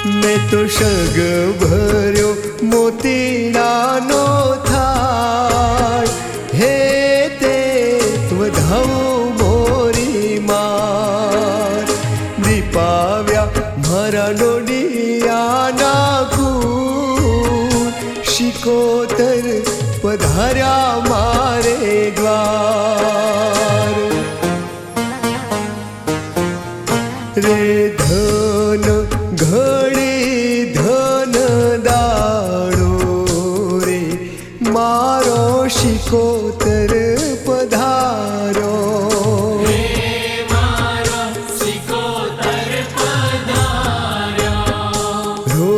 મેં તો શગ ભર્યો મોતીડાનો થાળ, હે તે વધાવું મોરી માર. દીપાવ્યા મારા ડોડિયાના કુળ, શિકોતર પધાર્યા મારે દ્વાર. રે ધન ઘડી ધન દાડો રે, મારો શિકોતર પધાર્યો. રો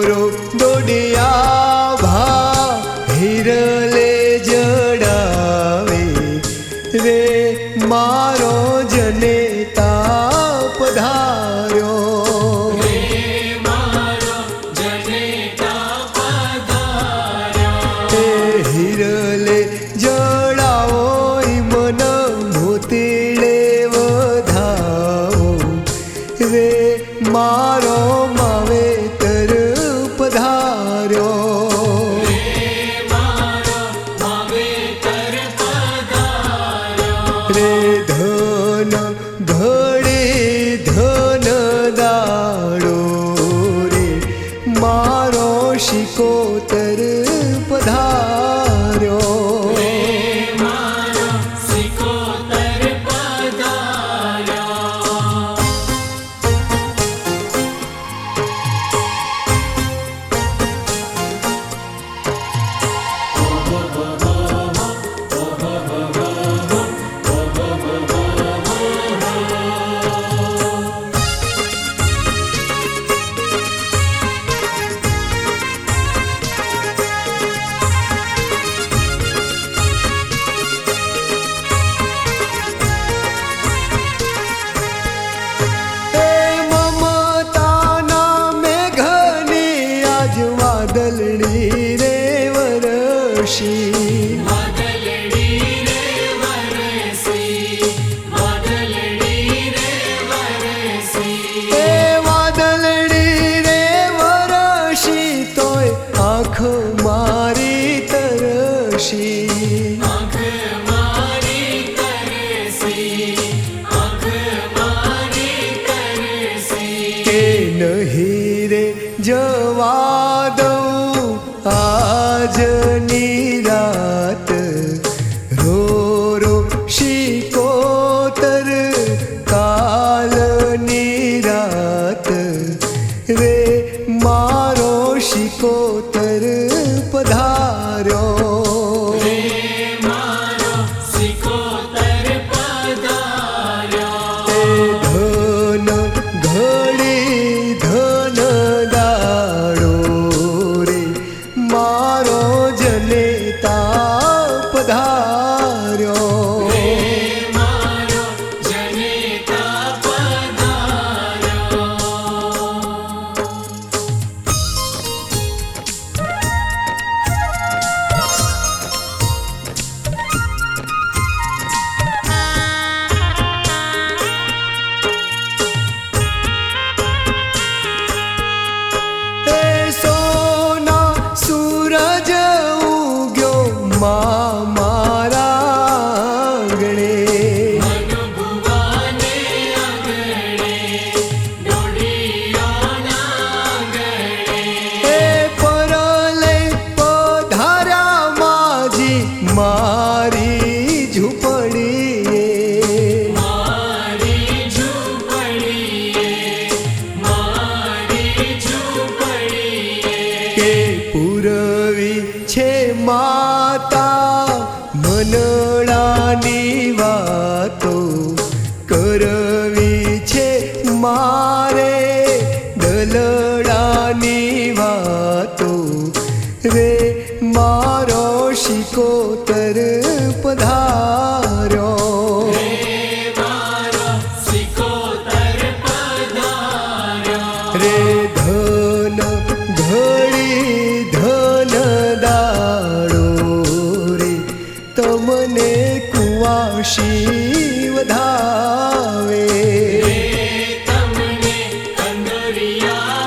રો દોડિયા ભા હિરલે જડાવે રે, મારો જનેતા પધાર્યો. હિરલે જડાવો મન મોતીડે વધાવો રે, મારો માવેતર પધાર્યો. રે ધન ઘડી ધન દાડો રે, મારો શિકોતર પધાર્યો. વાદળડી રે વરસી, એ વાદળડી રે વરસી તોય આંખ મારી તરસી. કે નહીં રે જવા દઉં આજની રાત, રો રો શિકોતર કાલની રાત રે, મારો શિકોતર પધાર્યો. ધન ઘડી ધન દાડો રે, મારો જનેતા પધાર્યો. મારા આંગણે એ પરલે પધાર્યા માજી મારી ઝૂંપડીએ. કે પૂરવી છે માતા મનડાની વાતો, કરવી છે મારે દલડાની વાતો રે, મારો શિકોતર પધાર્યો. રે ધન ઘડી ધન દાડો રે, તમને કુવાશી વધાવે. તમને કંદોરિયા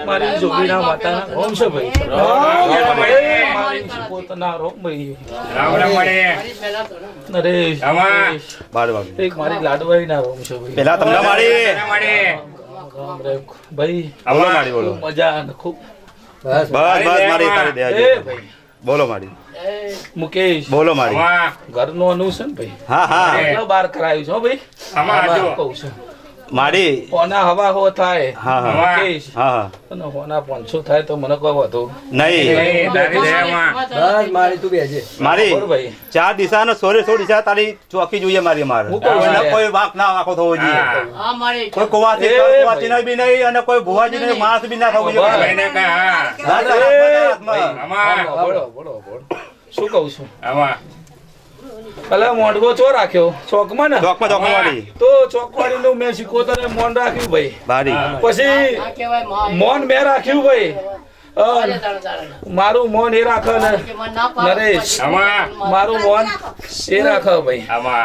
મારી જોગીના માતાના રોમ છે ભાઈ મારી પોતાના રોમ ભાઈ નરેશ એક મારી લાડવાઈ ના રોમ છે ભાઈ પેલા તમને મારી ભાઈ બોલો મજા અને ખૂબ બસ મારી તારી દે ભાઈ બોલો મારી મુકેશ બોલો મારી ઘરનું અનુસન ભાઈ હા એટલો બાર કરાયું છો ભાઈ કહું છું મારી હોના હવા હો થાય મુકેશ હા અને હોના 500 થાય તો મને કોઈ વધુ નહીં બસ મારી તું બેજે મારી ભાઈ 4 દિશાનો 16 દિશા તારી ચોકી જોઈએ મારી મારે કોઈ વાંક ના વાંકો થવો જોઈએ કોઈ કુવાસી બી નહીં અને કોઈ ભુવાજી નહીં માણસ બી ના થવું જોઈએ બોલો શું કહું છું પેલા મોંડવો ચો રાખ્યો ચોકમાં ને ચોકવાડી તો ચોકવાડી નું મેં સિકોતરે મોન રાખ્યું ભાઈ બારી પછી મોન મેં રાખ્યું ભાઈ મારું મોન એ રાખે ને નરેશ મારું મોન એ રાખે ભાઈ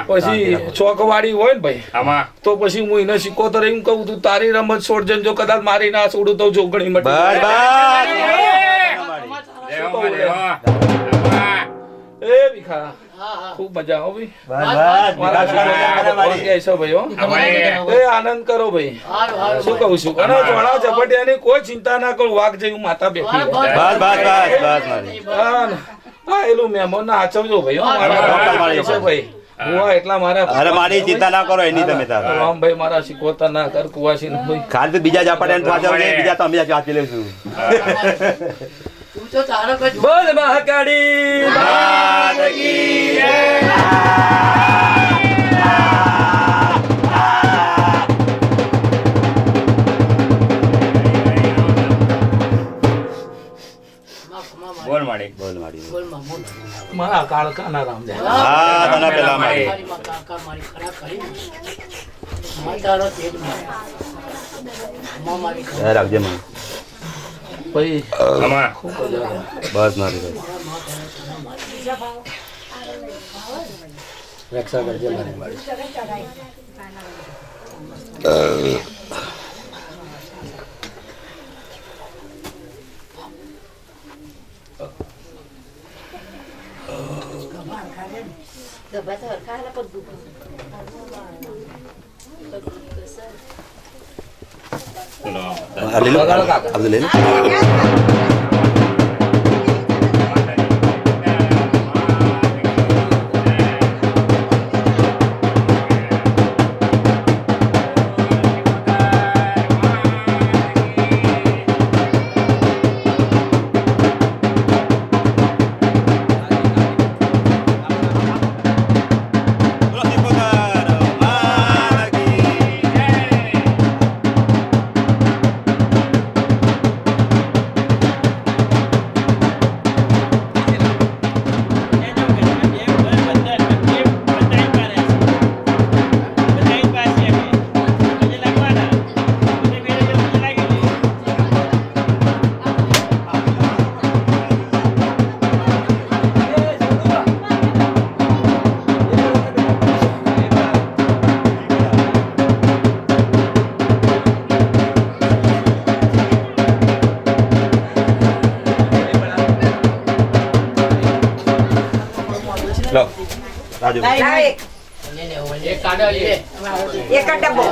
પછી ચોકવાડી હોય ને ભાઈ તો પછી હું એને સિકોતર એમ કહું તું તારી રમત છોડજે જો કદાચ મારી ના છોડું તો જોગણી મટી એ ભીખા ખૂબ મજા આવો ભાઈ આનંદ કરો ભાઈ શું કહું છું અને જોડા ઝપટિયાની કોઈ ચિંતા ના કરું વાઘ જેવું માતા બેઠી એલું મહેમાન ના આચવજો ભાઈ ભાઈ એટલા મારા મારી ચિંતા ના કરો એની તમે રામ ભાઈ મારા શીખવતા ના કર કુવાસી નો ભાઈ ખાલી બીજા ઝાપટિયા બીજા તો અમે આપી લઈશું બોલ મહાકાળી માત કી જય બોલ માડી મારા કાળકા ના રામ તને પેલા માડી રાખજે મને ભાઈ બસ મારી રક્ષા કરજે મારી રાજુ એક ડબ્બો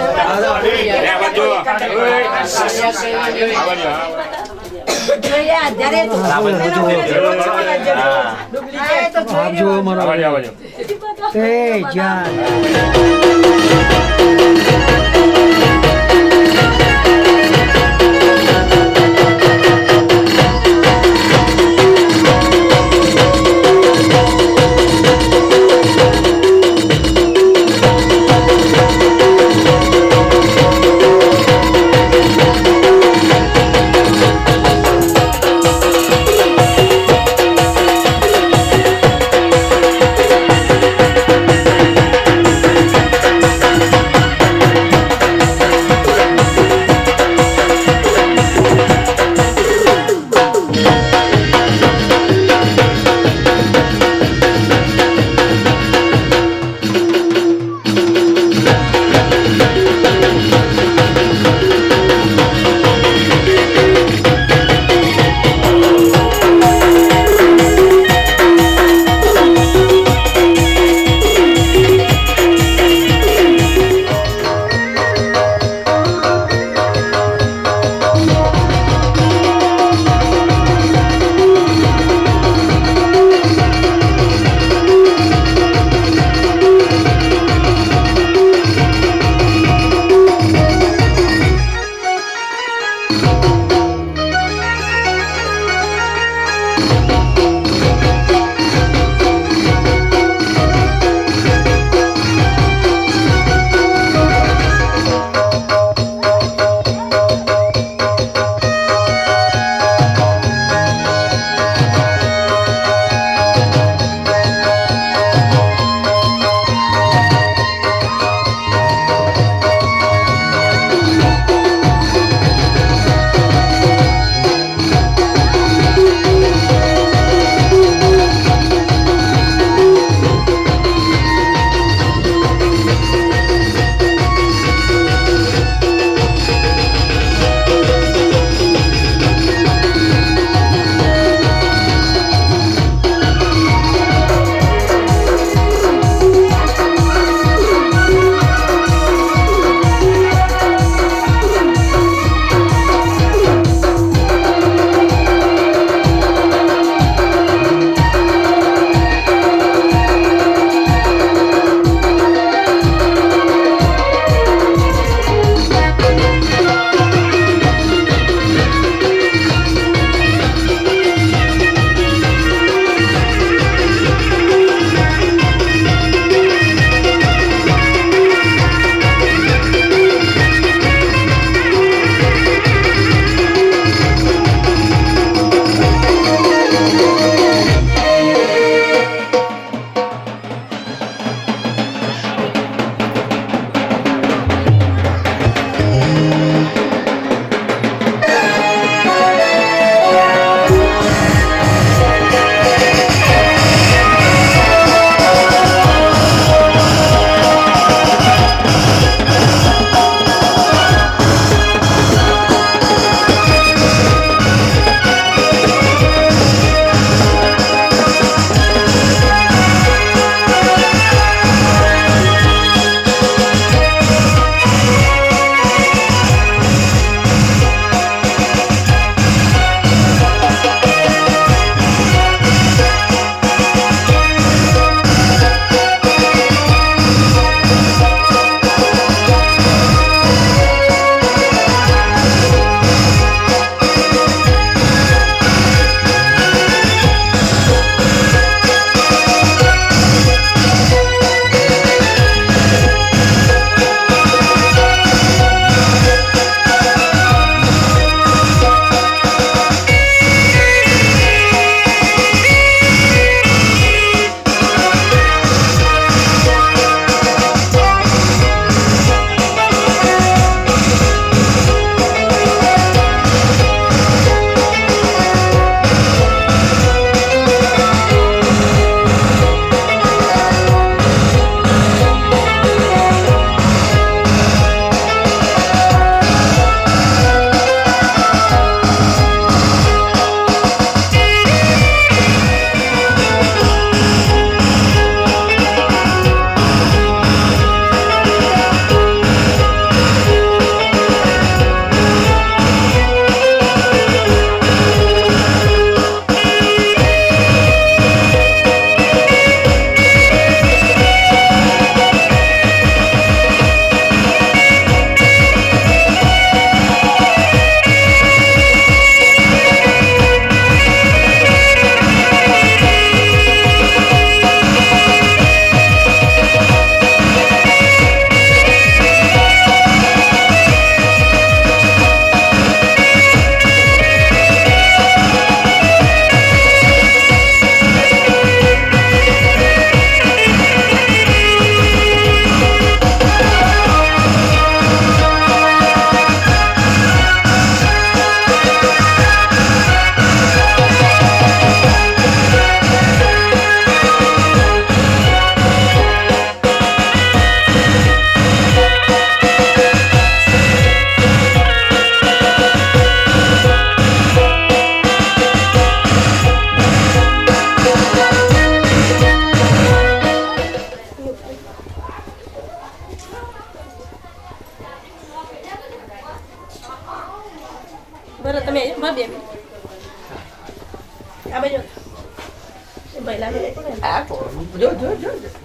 જો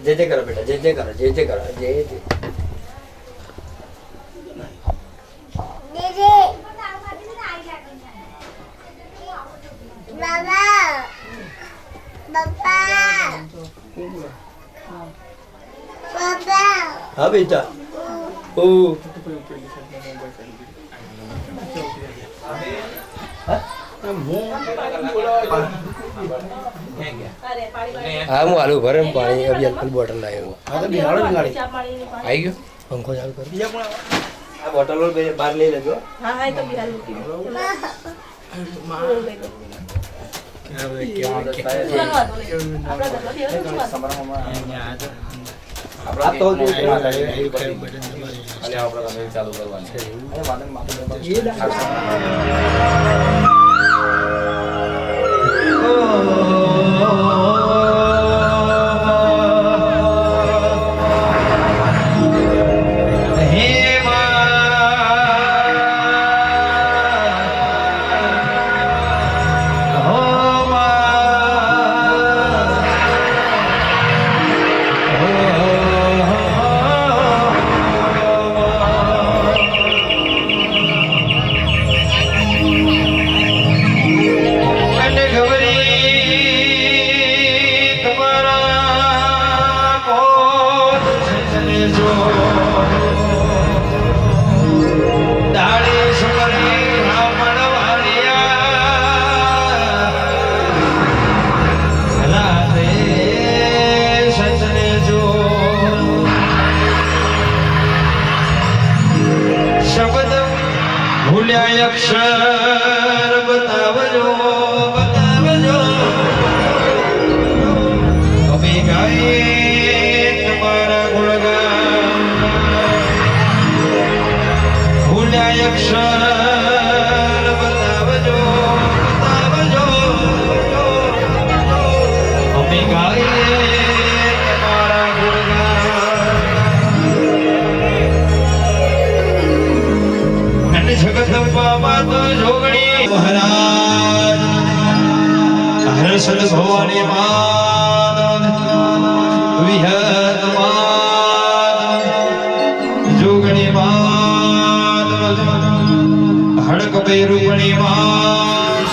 જે જે કરો બેટા, જે જે કરો, જે જે કરો, જે જે. હા બેટા. ઓ હા હું આલુ ભરે પાણી અભિયાન ફૂલ બોટલ લાવ્યો. આવી ગયો પંખો ચાલુ કરો. આ બોટલો બહાર લઈ લેજો. આ તો ચાલુ અક્ષર બતાવજો બતાવજો અમે ગાઈએ તમારા ગુણગાન ભૂલ્યા અક્ષર બતાવજો બતાવજો અમે ગાઈએ તમારા ગુણગાન જગદંબા તો જોગણી મહારાજ હર્ષદ ભવાની માત વિહત માત જોગણી માત હડક ભૈરુપણી માત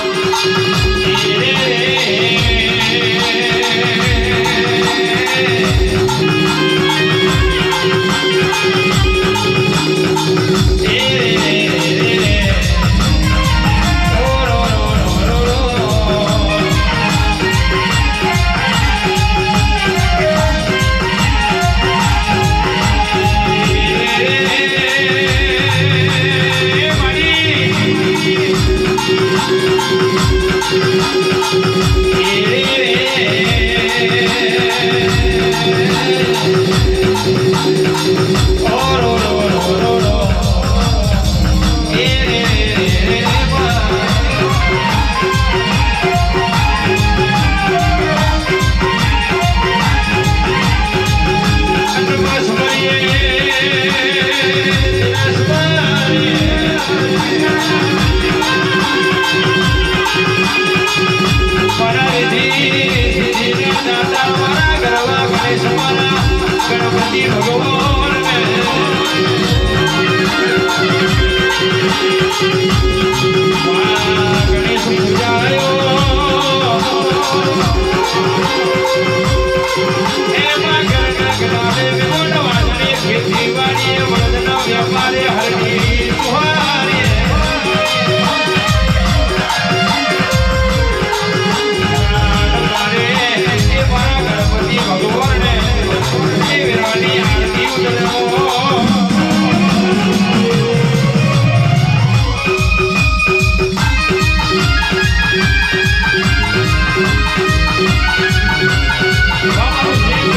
ગણપતિ ભગવાન ગણેશ પૂજાયો એમાં ગણગણાવે વિમોઢવાદને ખેતીવાડીએ વળદના વ્યાપારે હરણી સુહારે ગણપતિ ભગવાન વિરાની આરતી ઉતરવો બાબા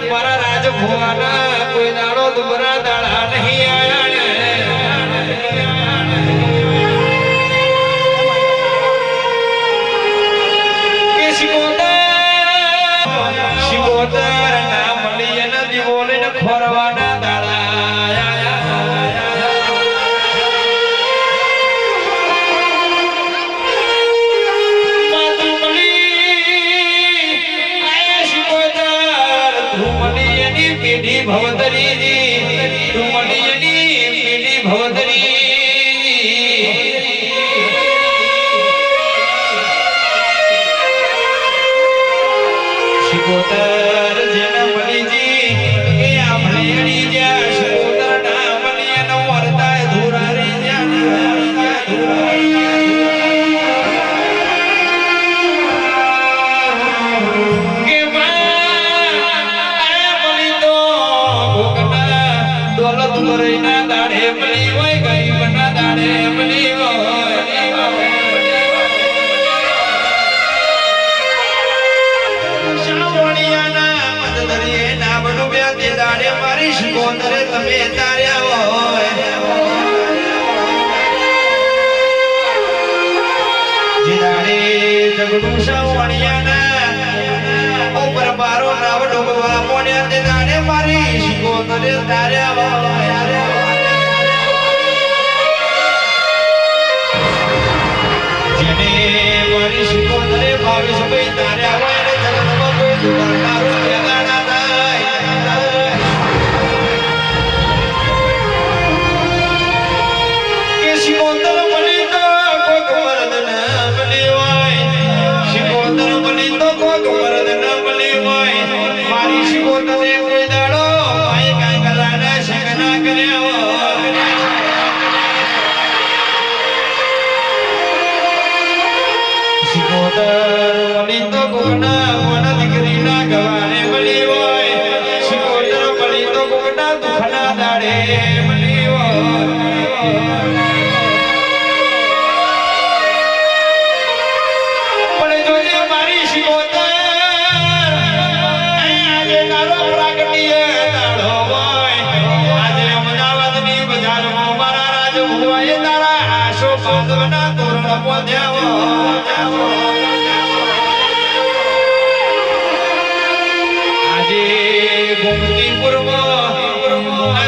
મારા રાજ ભુવાના કોઈ દાડો દુબરા દાડા નહીં આયા કે શિકોતર ના મળી નદી બોલે ને ખોરવાના દાડા ભવતરી તુમલીની પીડી ભવતરી શિકોતર જેને મલીજી એ આમળેડી જ્યાં શિકોતર ના મલી એનો વરતાય ધુરારી જ્યાં ના દાડે મળી હોય ગરીબ ના દાડે મળી હોય શાવણિયાના મદદરીએ ના બનુ બે તે દાડે મારી શિકોતરે તમે તાર્યા હોય જે દાડે જગડું શાવણિયાના ઉપર બારો નાવ ડોબવા મોડ્યા તે દાડે મારી શિકોતરે તાર્યા હોય મારી શિકોતરે ભાવેશ ભાઈ તાર્યા હોય ને જગતમાં કોઈ દુકાનદારો ભેગા ના થાય કે શિકોતર મળી તો કોઈક મરદ ના મળી હોય શિકોતર મળી તો કોઈક મરદ ના મળી હોય મારી શિકોતરે કોઈ દાડો ભાઈ કાંઈ ગલાના શેક ના કર્યા હોય શિકોતર મળી તો કોકના મોના દીકરીના ગવાને મળી હોય શિકોતર મળી તો કોકના દુખના દાડે મળી હોય પણ જોજે મારી શિકોતર આજે તારો પ્રાગટ્ય દાડો હોય આજે અમદાવાદની બજારમાં મારા રાજ ભુવાએ તારા આશો બાંધવાના તોરણ પોધ્યા હોય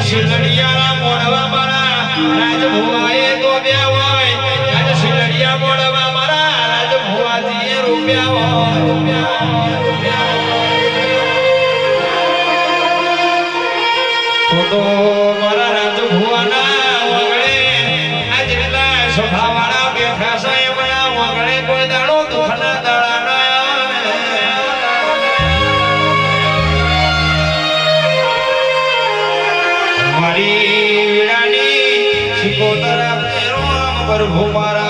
શિલડિયાના મોડવા મારા રાજ ભુવાએ ગોબ્યા હોય અને શિલડિયા મોડવા મારા રાજ ભુવાજીએ રૂપ્યા હોય તો મારા રાજ ભુવાના વગડે આ જેટલા સ્વભાવવાળા બેઠા છે એમના વગડે કોઈ દાડો દુખના દાડા ના મારી વીરાની શિકોતર રામ પ્રભુ મારા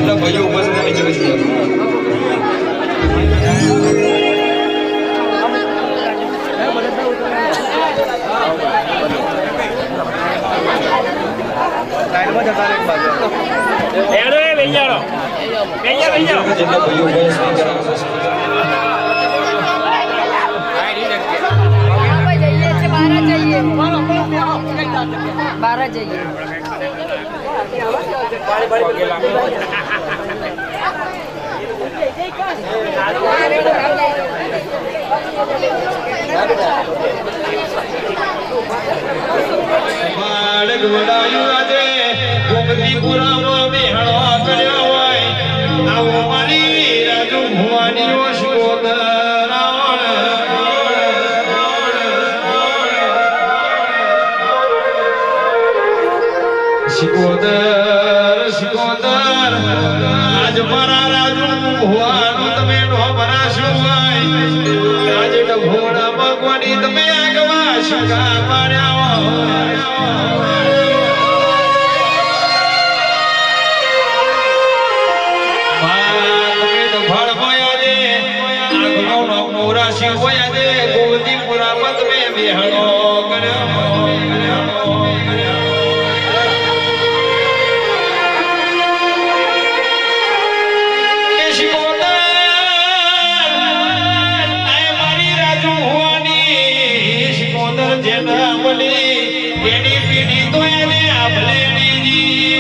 જેટલા ભાઈઓ ઉભા છે નીચે બેસી જાઓ. જેટલા ભાઈઓ ઉભા છે बारह जाइए બાળક વડાયું આજે ગોમતીપુરામાં બેહણો કર્યો હોય આવો મારી રાજુ ભુવાનીઓ શિકોદર આજ મારા રાજુ ભુવાનું તમે નો ભરાશું હોય આજ ડભોડા ભગવાની તમે આગવા શકા પાડ્યા ગોમતીપુરામાં તમે બેહણો કર્યો એની પીડી તો એને આપણે બીજી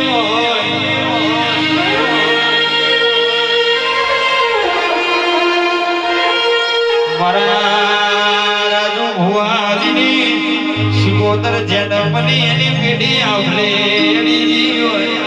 મારા રાજુ ભુવાજીની શિકોતર જેડમની એની પીડી આપણે બીજી હોય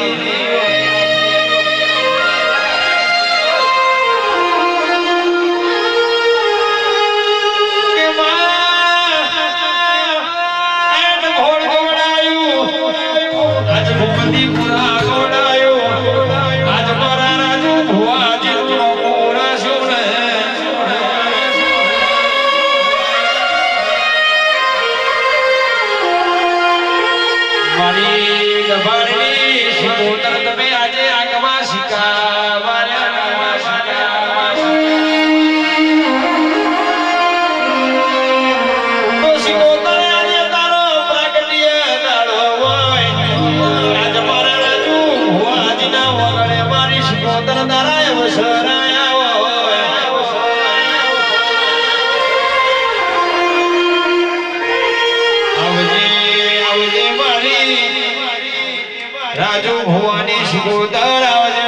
રાજુ ભુવાની શિકોતર આવજે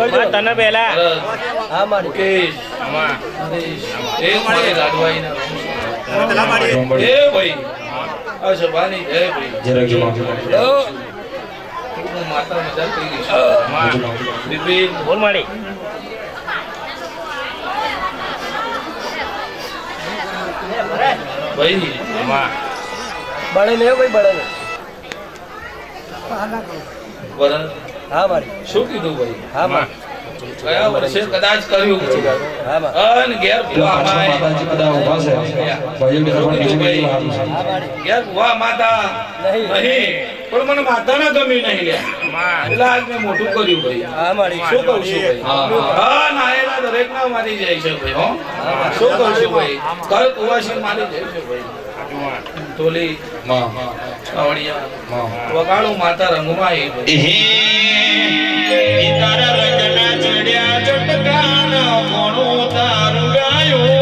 તને પહેલા હા મારી મુકેશ આમાં એ મારી લાડવાઈના એ ભાઈ આ સભાની જય ભાઈ હું માતા મજા થઈ ગઈ બિપિન બોલ મારી ભાઈ આમાં બળે ને ભાઈ બળે ને વરણ હા મારી શું કીધું ભાઈ હા મારી કયા વર્ષે કદાચ કર્યું હા મારી અન ઘેર ભુવા માય ઘેર ભુવા માતા નહીં પણ મને માતા ના ગમી નહીં લ્યા એટલે આજ મેં મોટું કર્યું ભાઈ હા મારી શું કહું છું ભાઈ હા નાયેલા દરેક ના મારી જાય છે ભાઈ હો શું કહું છું ભાઈ કર કુવાસી મારી જાય છે ભાઈ ઢોલી આવડિયા વગાડું માતા રંગમાં એ ભાઈ તારા રંગના ચડ્યા ચટકાન કોણું તારું ગાયો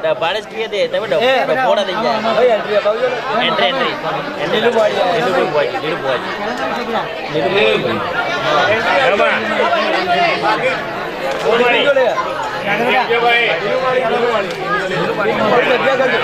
ડબ્બાને જ કહી દે તમે ડબ્બોડા લઈ જાય ભાઈ એન્ટ્રી અપાવજો ને એન્ટ્રી લીલું પાડી લીલું બોય લીલું બોય બોલ મારી જો લે જય માતાજી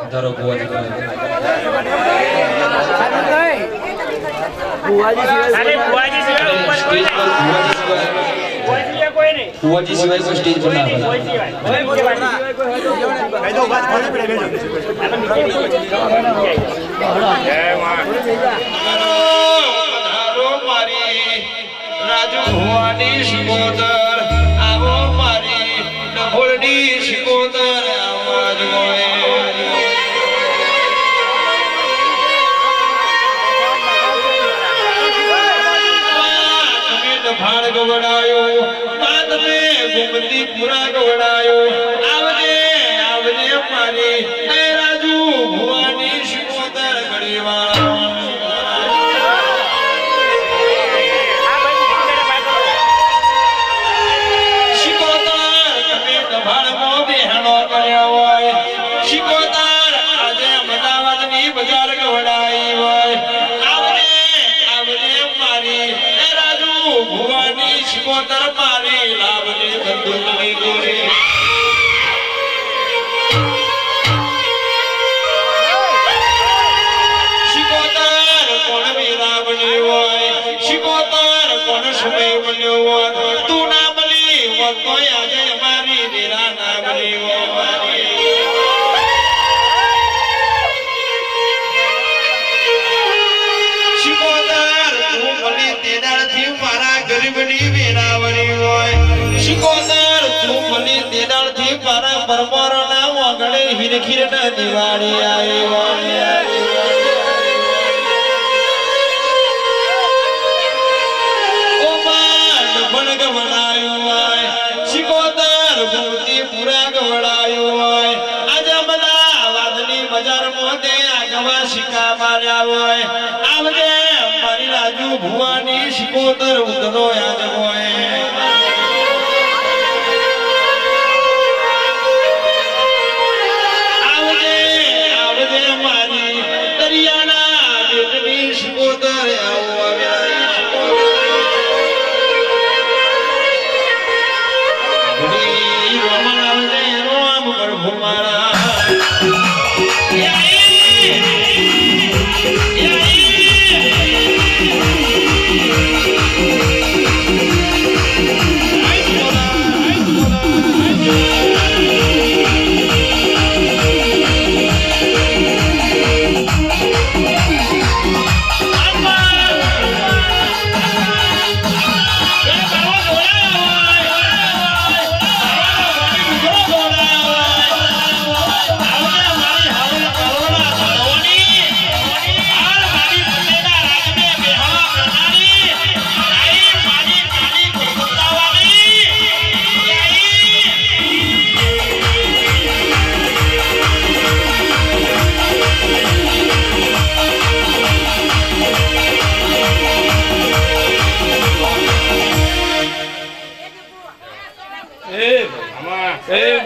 ધારો ભુવાજી ભુવાજી સિવાય કોઈ સ્ટેજ પર ના રાજુ ભુવાની શિકોતર આવો મારી ડભોળની શિકોતર આવાજ હોય તમે ડભાણ ગવડાયો તમે ગુમતી પુરા ગવડાયો આવજે આવજે મારી એ રાજુ ભુવાની શિકોતર ગળીવાળા બજાર ગવડાઈ હોય આવજે આવજે મારી એ રાજુ ભુવાની શિકોતર મારી લાવજે બંદૂકની ગોળી શિકોતર કોણ વીરા બન્યો હોય શિકોતર કોણ સમય બન્યો હોય તું ના બની હોય કોઈ આજે મારી વીરા ના બની હોય મારા ગરીબની વેરાવણી હોય શિકોતર તું મને તેદાળથી મારા પરમારના વાગડે હિરખીર ના દિવાળી આવી હોય ઓ બાદ બન ગવડાયું હોય શિકોતર ભૂતિ પુરા ગવડાયું હોય આજે અમદાવાદની બજારમાં તે આગવા શિકા માર્યા હોય આવજે મારી રાજુ ભુવાની શિકોતર ઉતરો યાદ હોય આવજે આવજે મારી દરિયાના બેટની શિકોતર આવો રમણ આવજે રોમ પ્રભુ મારા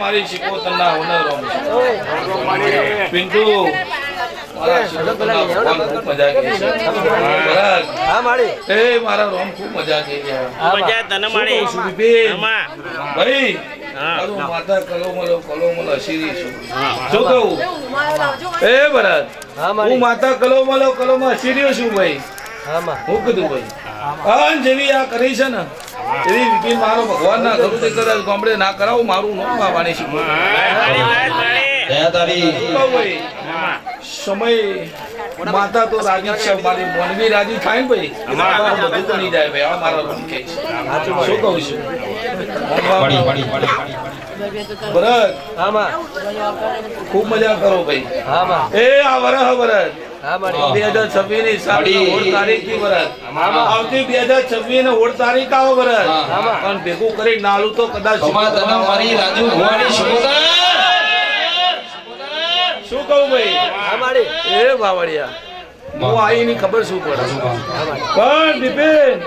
મારી શિકોતરના ઓનરો પિન્ટુ મારા શિકોતરના ભગવાન ખૂબ મજા કરી છે હા મારી એ મારા રોમ ખૂબ મજા કરી છે મજા તને મારી ભાઈ આલો માતા કલોમલ અશીરી છું શું કહું એ ભરત હું માતા કલોમલ અશીરી છું ભાઈ હું કીધું ભાઈ જેવી આ કરી છે ને એવી વિકી મારો ભગવાન ના કરું તે કદાચ ગામડે ના કરાવું મારું નામ વાણી શીખવું સમય માતા તો રાજી છે મારી મોનવી રાજી થાય ને ભાઈ બધું તો નહીં જાય ભાઈ આ મારા રોમ કે શું કહું છું ભરત ખૂબ મજા કરો ભાઈ એ આ વરહ ભરત 2026 ની 16 તારીખ ભરત આવતી 2026 ને 16 તારીખ આવો ભરત પણ ભેગું કરી નાલું તો કદાચ મારી રાજુ ભુવાની શિકોતર શું કહું ભાઈ એ બાવળિયા હું આઈ ની ખબર શું પડે પણ બિપિન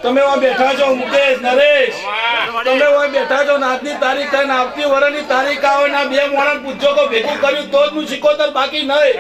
તમે વहाँ બેઠા છો મુકેશ નરેશ તમે વहाँ બેઠા છો આજની તારીખ થાય ને આવતી વર્ષની તારીખ આવે ને બે મોણસ પૂછજો તો ભેગું કર્યું તો જ હું શિકોતર બાકી નહીં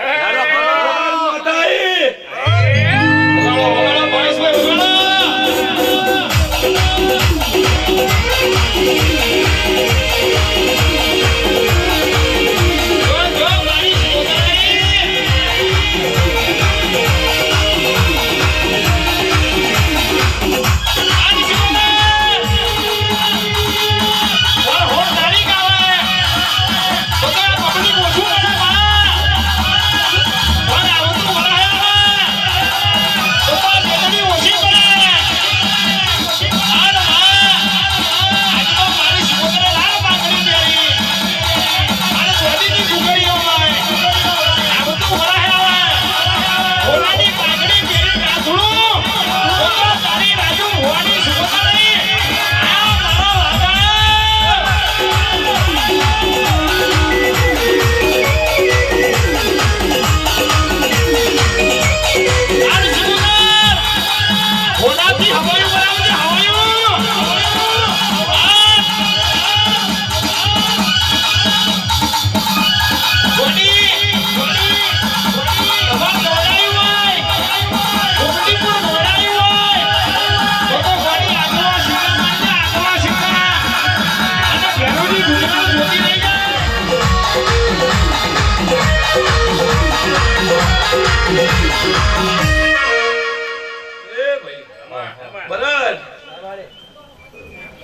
ભરત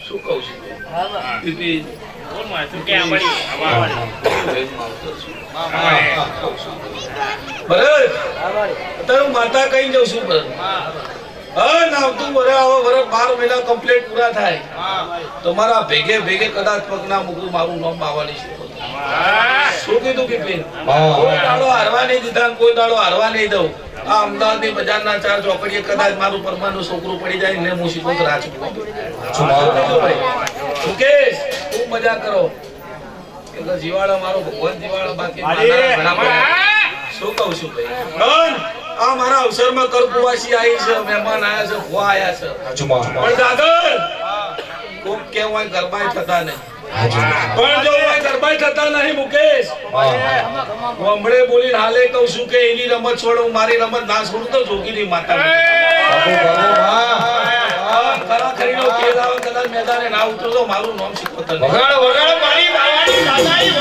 શું કહું છું પીપી ભરત અત્યારે હું માતા કઈ જાઉં છું ભરત આવતું વરસ 12 મહિના કમ્પ્લીટ પૂરા થાય તો મારા ભેગે ભેગે કદાચ પગના મૂકું મારું નામ આવવાની છે શું કીધું પીપી કોઈ દાડો હારવા નહીં દીધા કોઈ દાડો હારવા નહીં દઉં આ અમદાવાદની બજારના 4 ચોકડીએ કદાચ મારું પરમાનું છોકરું પડી જાય ને હું શીખો રાજપૂત મુકેશ ખૂબ મજા કરો એટલે જીવાળા મારો ભગવાન જીવાળા બાકી શું કહું છું ભાઈ આ મારા અવસરમાં કરપુવાસી આવી છે મહેમાન આયા છે ભુવા આયા છે પણ દાદર કોક કેવાય ગરબાઈ થતા નહીં પણ જો ગરબાઈ થતા નહીં મુકેશ હમણે બોલીને હાલે કહું છું કે એની રમત છોડું મારી રમત ના છોડું તો જોગીની માતા ખરીનો કેદ આવે કદાચ મેદાને ના ઉતરો તો મારું નામ શીખવતા વગાડો વગાડો મારી બાવાની દાદાઈ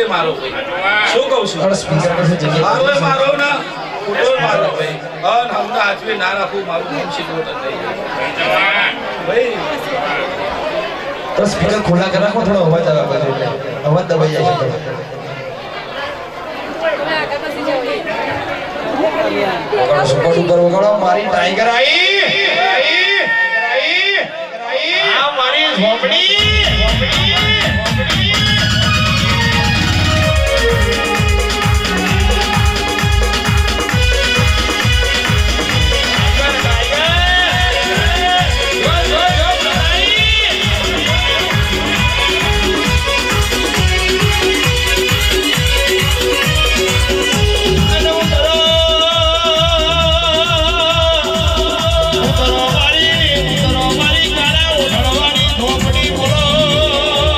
મારો ભાઈ શું કહું છું મારો ના ફૂટો મારો ભાઈ અન હમણાં હાથવે ના રાખું મારું નામ શીખવો તો ભાઈ તો સ્પીકર ખુલ્લા કરી રાખો થોડો અવાજ આવે એટલે અવાજ દબાઈ જાય છે સુપર સુપર વગાડો મારી ટાઈગર આઈ આ મારી ઝોપડી મારી કાળા ઓઢણવાળી ઝોપડી બોલો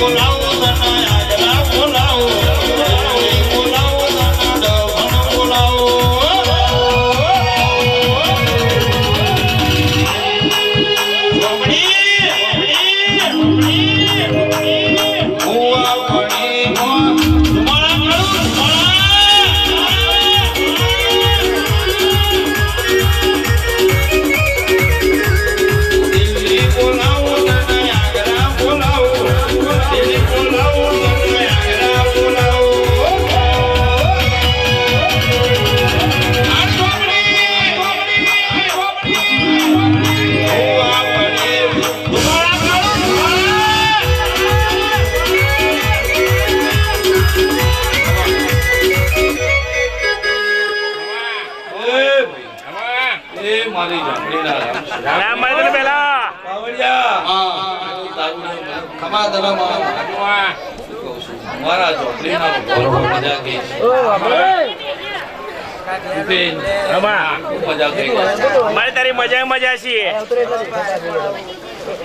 બોલાવો તને આગલા બોલાવો બોલાવો તને ડભણ બોલાવો મારી ઝાંપડીના રામ મારી તને પેલા કાવડિયા ખમા દલામાં મારા ઝાંપડીના ભગવાન મજા ગઈ મારે તારી મજા છે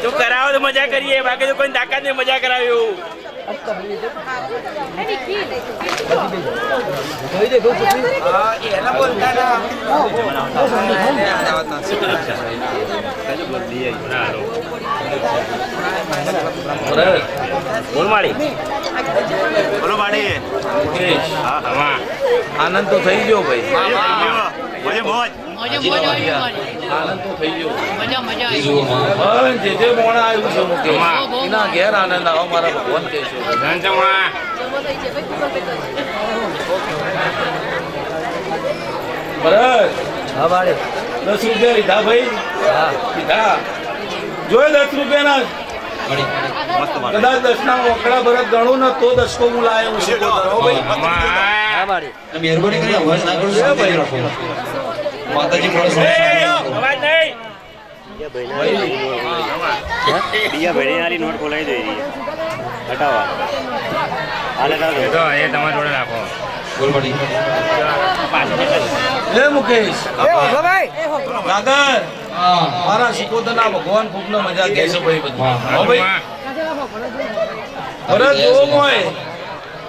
તું કરાવો તો મજા કરીએ બાકી તો કોઈ તાકાત નહીં મજા કરાવ્યું બોલ માળી બોલો માડી આનંદ તો થઈ ગયો ભાઈ આનંદ તો થઈ ગયો જે મોણા આવ્યું છે મુકે એના ઘેર આનંદ આવો મારા ભગવાન કહે છે ભરત હા વાળે 10 રૂપિયા લીધા ભાઈ લીધા જોયે 10 રૂપિયાના કદાચ 10 ના ઓકડા ભરત ગણું ને તો 10 કો હું લાયો છું હા વાળે મહેરબાની કરી અવાજ ના કરો ભાઈ રાખો માતાજી થોડો અવાજ નહીં બીજા ભેડીનારી નોટ ખોલાવી દે હટાવા હાલે તો એ તમારા જોડે રાખો બોલવાડી હે મુકેશ નાગર મારા શિકોતરના ભગવાન ખૂબ ને મજા કે છે ભાઈ બધું હો ભાઈ ભરત જો મોય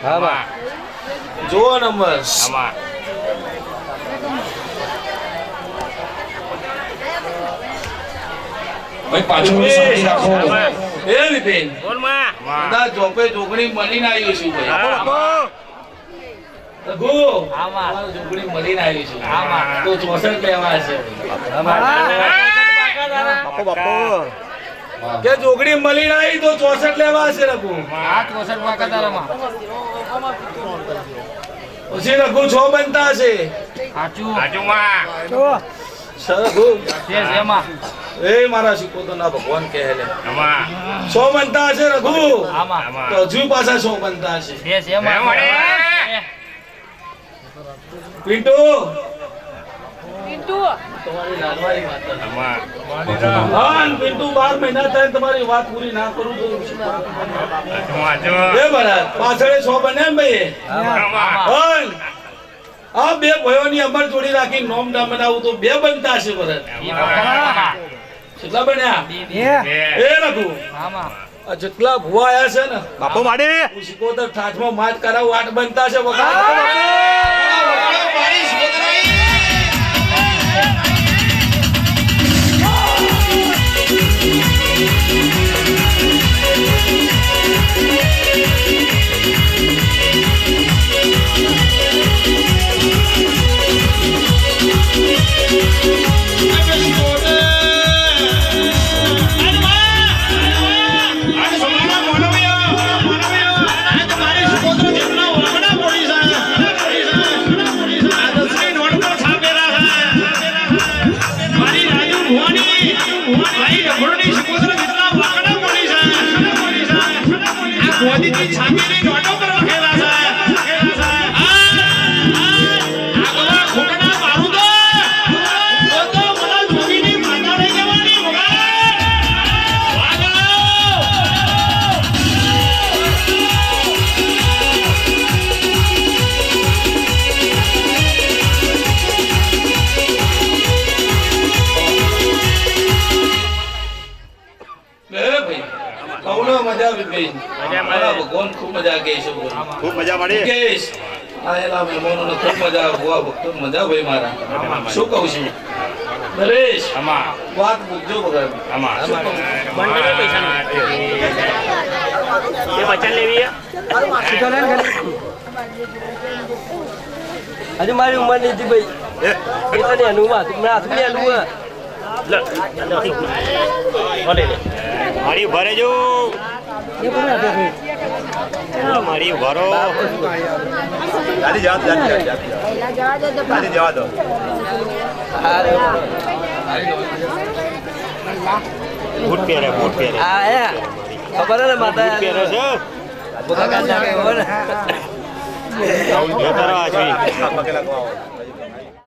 હા બા જો નંબર ભાઈ પાછું શાંતિ રાખો એ વિપિન બોલ માં કદાચ જોપે જોગણી મળીને આવ્યું છું ભાઈ રઘુ મારું જોગણી મળીને આવ્યું છું તો 64 લેવા છે કે જોગણી મળીને આવી તો 64 લેવા છે રઘુ પછી રઘુ 6 બનતા હશે રઘુ એ મારા શિકોતરના ભગવાન કહે લે 100 બનતા હશે રઘુ તો હજુ પાછા 100 બનતા હશે પિન્ટુ તમારી લાડવાળી માતા હા પિન્ટુ 12 મહિના થાય તમારી વાત પૂરી ના કરું તો એ બરાબર પાછળ 100 બને ને ભાઈ આ બે ભાઈઓની અમર જોડી રાખી નોમ ના બનાવું તો 2 બનતા હશે ભરત કેટલા બન્યા એ રઘુ આ જેટલા ભુવા આયા છે ને બાપુ માડી હું શિકોતર ઠાઠમાં માત કરાવું 8 બનતા છે વખત મજા મારા ભગવાન ખૂબ મજા કે છે ખૂબ મજા મળી કેશ આયેલા મહેમાનોને ખૂબ મજા ભુવા ભક્તો મજા ભાઈ મારા શું કહું છું નરેશ આમાં વાત પૂછજો બગર આમાં બંને પૈસા એ બચન લેવી હજુ મારી ઉંમર નથી ભાઈ એટલે અનુમાં મેં હાથમાં અનુમાં મારી ભરે જો મારી ભરો જવા દો બૂટ પહેરે ખબર ને માતા પહેરે છે ખબર ને તારો આજવી